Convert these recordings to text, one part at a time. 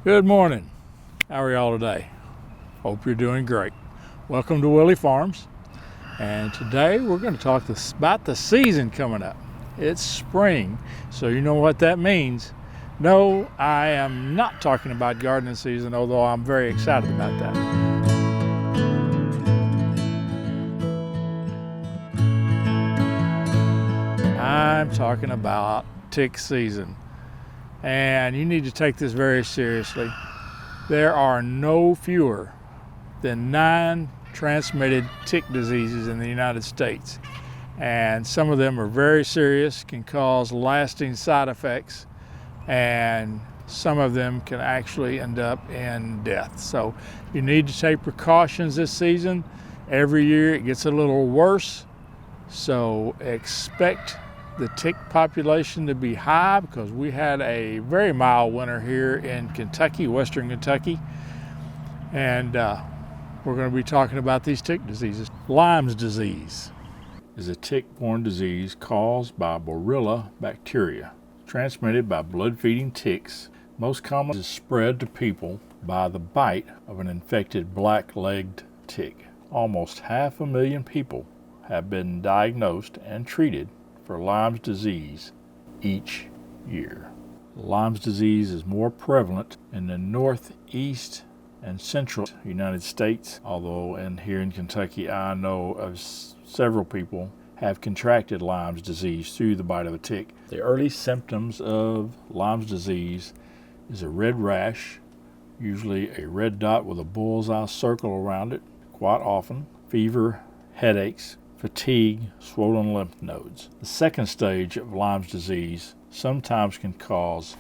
Good morning. How are y'all today? Hope you're doing great. Welcome to Willie Farms. And today we're going to talk about the season coming up. It's spring, so you know what that means. No, I am not talking about gardening season, although I'm very excited about that. I'm talking about tick season. And you need to take this very seriously. There are no fewer than 9 transmitted tick diseases in the United States. And some of them are very serious, can cause lasting side effects, and some of them can actually end up in death. So you need to take precautions this season. Every year it gets a little worse, so expect the tick population to be high because we had a very mild winter here in Kentucky, western Kentucky, and we're going to be talking about these tick diseases. Lyme's disease is a tick-borne disease caused by Borrelia bacteria, transmitted by blood-feeding ticks. Most commonly is spread to people by the bite of an infected black-legged tick. Almost 500,000 people have been diagnosed and treated for Lyme's disease each year. Lyme's disease is more prevalent in the northeast and central United States, although here in Kentucky I know of several people have contracted Lyme's disease through the bite of a tick. The early symptoms of Lyme's disease is a red rash, usually a red dot with a bullseye circle around it, quite often, fever, headaches, fatigue, swollen lymph nodes. The second stage of Lyme's disease sometimes can cause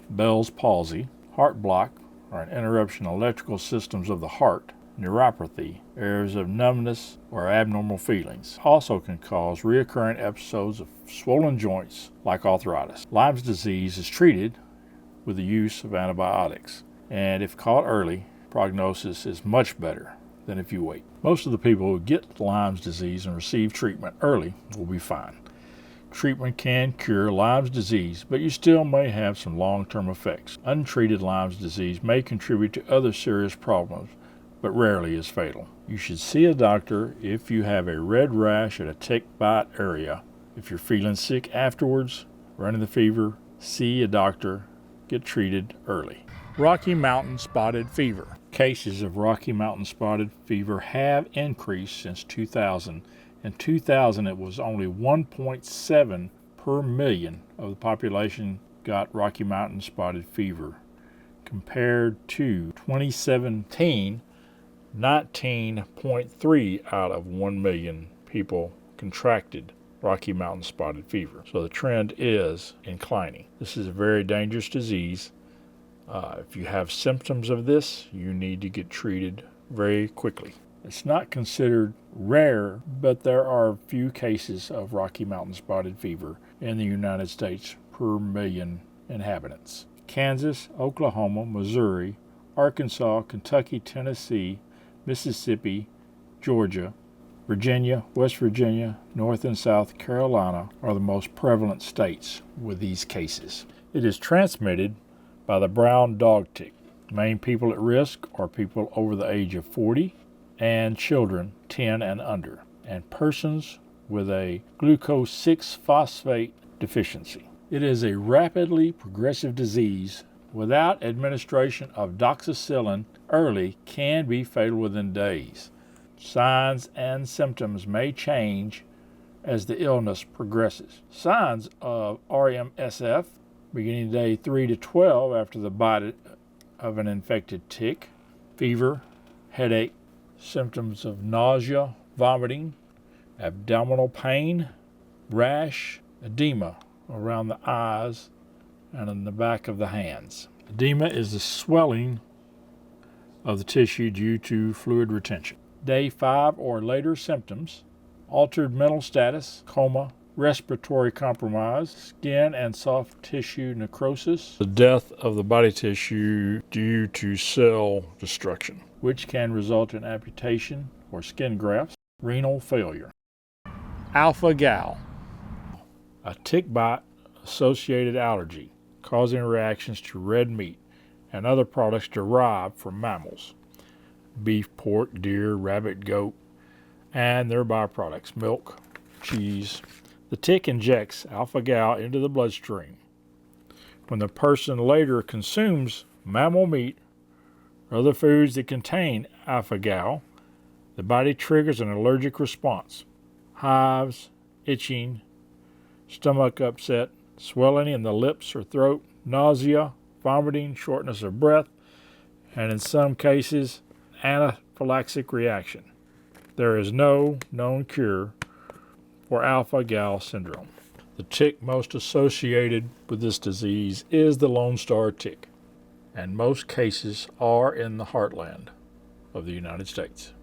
Bell's palsy, heart block, or an interruption in electrical systems of the heart, neuropathy, areas of numbness, or abnormal feelings. Also can cause recurrent episodes of swollen joints like arthritis. Lyme's disease is treated with the use of antibiotics, and if caught early, prognosis is much better than if you wait. Most of the people who get Lyme's disease and receive treatment early will be fine. Treatment can cure Lyme's disease, but you still may have some long-term effects. Untreated Lyme's disease may contribute to other serious problems, but rarely is fatal. You should see a doctor if you have a red rash at a tick bite area. If you're feeling sick afterwards, running the fever, see a doctor, get treated early. Rocky Mountain spotted fever. Cases of Rocky Mountain spotted fever have increased since 2000. In 2000, it was only 1.7 per million of the population got Rocky Mountain spotted fever, compared to 2017, 19.3 out of 1 million people contracted Rocky Mountain spotted fever. So the trend is inclining. This is a very dangerous disease. If you have symptoms of this, you need to get treated very quickly. It's not considered rare, but there are few cases of Rocky Mountain spotted fever in the United States per million inhabitants. Kansas, Oklahoma, Missouri, Arkansas, Kentucky, Tennessee, Mississippi, Georgia, Virginia, West Virginia, North and South Carolina are the most prevalent states with these cases. It is transmitted by the brown dog tick. Main people at risk are people over the age of 40 and children 10 and under, and persons with a glucose 6-phosphate deficiency. It is a rapidly progressive disease. Without administration of doxycycline early can be fatal within days. Signs and symptoms may change as the illness progresses. Signs of RMSF beginning day 3 to 12 after the bite of an infected tick: fever, headache, symptoms of nausea, vomiting, abdominal pain, rash, edema around the eyes and in the back of the hands. Edema is the swelling of the tissue due to fluid retention. Day 5 or later symptoms: altered mental status, coma, respiratory compromise, skin and soft tissue necrosis, the death of the body tissue due to cell destruction, which can result in amputation or skin grafts, renal failure. Alpha-gal, a tick bite associated allergy causing reactions to red meat and other products derived from mammals: beef, pork, deer, rabbit, goat, and their byproducts: milk, cheese. The tick injects alpha-gal into the bloodstream. When the person later consumes mammal meat or other foods that contain alpha-gal, the body triggers an allergic response: hives, itching, stomach upset, swelling in the lips or throat, nausea, vomiting, shortness of breath, and in some cases, anaphylactic reaction. There is no known cure for alpha-gal syndrome. The tick most associated with this disease is the Lone Star tick, and most cases are in the heartland of the United States.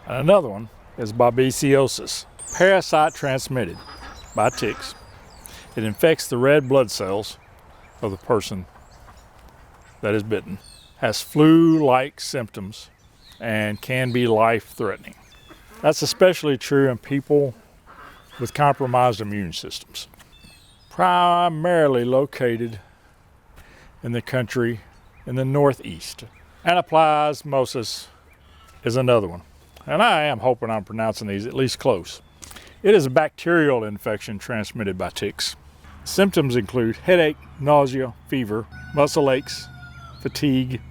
And another one is babesiosis, parasite transmitted by ticks. It infects the red blood cells of the person that is bitten, has flu-like symptoms, and can be life-threatening. That's especially true in people with compromised immune systems. Primarily located in the country in the Northeast. Anaplasmosis is another one, and I am hoping I'm pronouncing these at least close. It is a bacterial infection transmitted by ticks. Symptoms include headache, nausea, fever, muscle aches, fatigue,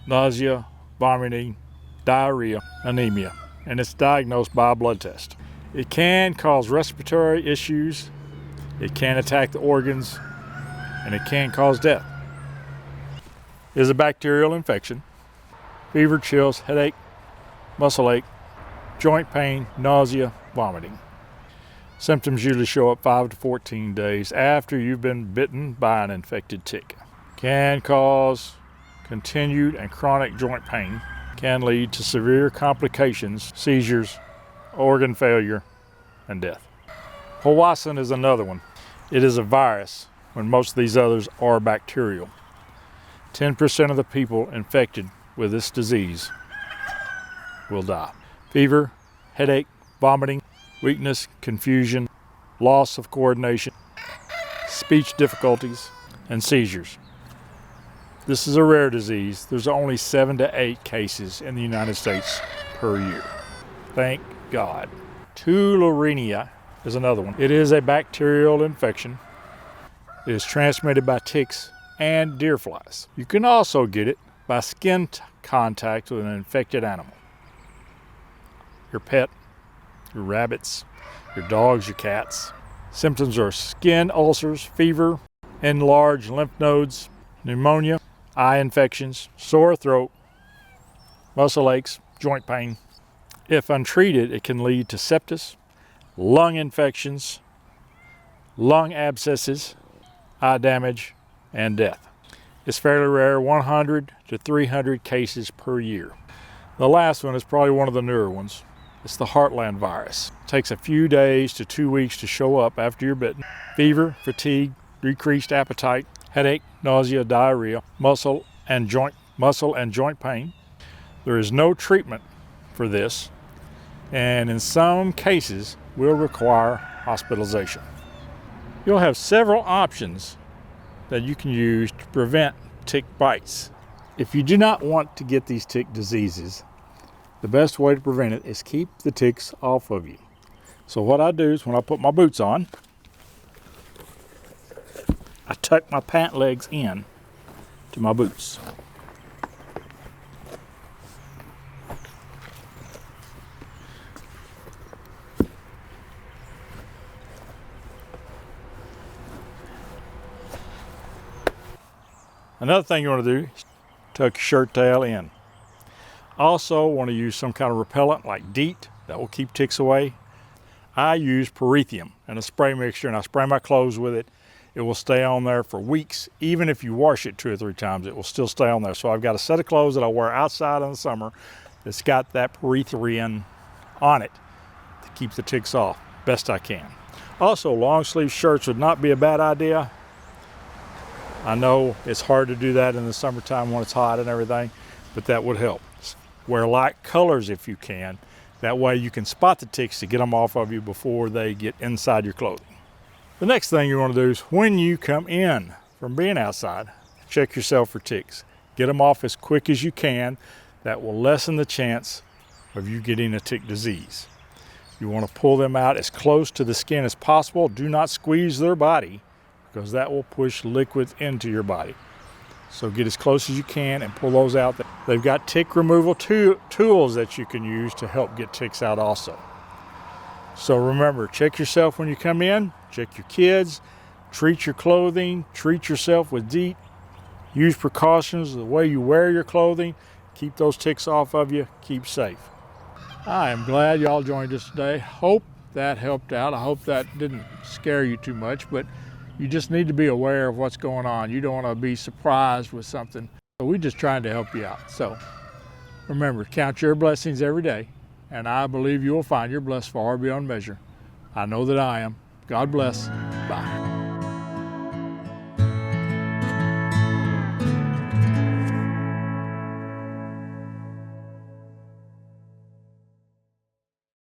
nausea, vomiting, diarrhea, anemia, and it's diagnosed by a blood test. It can cause respiratory issues, it can attack the organs, and it can cause death. It is a bacterial infection. Fever, chills, headache, muscle ache, joint pain, nausea, vomiting. Symptoms usually show up 5 to 14 days after you've been bitten by an infected tick. Can cause continued and chronic joint pain, can lead to severe complications, seizures, organ failure, and death. Powassan is another one. It is a virus when most of these others are bacterial. 10% of the people infected with this disease will die. Fever, headache, vomiting, weakness, confusion, loss of coordination, speech difficulties, and seizures. This is a rare disease. There's only 7 to 8 cases in the United States per year. Thank God. Tularemia is another one. It is a bacterial infection. It is transmitted by ticks and deer flies. You can also get it by skin contact with an infected animal. Your pet, your rabbits, your dogs, your cats. Symptoms are skin ulcers, fever, enlarged lymph nodes, pneumonia, eye infections, sore throat, muscle aches, joint pain. If untreated, it can lead to sepsis, lung infections, lung abscesses, eye damage, and death. It's fairly rare, 100 to 300 cases per year. The last one is probably one of the newer ones. It's the heartland virus. It takes a few days to 2 weeks to show up after you're bitten. Fever, fatigue, decreased appetite, headache, nausea, diarrhea, muscle and joint pain. There is no treatment for this, and in some cases will require hospitalization. You'll have several options that you can use to prevent tick bites. If you do not want to get these tick diseases, the best way to prevent it is keep the ticks off of you. So what I do is when I put my boots on, I tuck my pant legs in to my boots. Another thing you want to do is tuck your shirt tail in. Also want to use some kind of repellent like DEET that will keep ticks away. I use Perithium and a spray mixture, and I spray my clothes with it. It will stay on there for weeks. Even if you wash it 2 or 3 times, it will still stay on there. So I've got a set of clothes that I wear outside in the summer that's got that Perithium on it to keep the ticks off best I can. Also, long sleeve shirts would not be a bad idea. I know it's hard to do that in the summertime when it's hot and everything, but that would help. Wear light colors if you can. That way you can spot the ticks to get them off of you before they get inside your clothing. The next thing you want to do is when you come in from being outside, check yourself for ticks. Get them off as quick as you can. That will lessen the chance of you getting a tick disease. You want to pull them out as close to the skin as possible. Do not squeeze their body because that will push liquids into your body. So get as close as you can and pull those out. They've got tick removal tools that you can use to help get ticks out also. So remember, check yourself when you come in, check your kids, treat your clothing, treat yourself with DEET, use precautions the way you wear your clothing, keep those ticks off of you, keep safe. I am glad y'all joined us today. Hope that helped out. I hope that didn't scare you too much, but you just need to be aware of what's going on. You don't want to be surprised with something. So we're just trying to help you out. So remember, count your blessings every day, and I believe you will find you're blessed far beyond measure. I know that I am. God bless.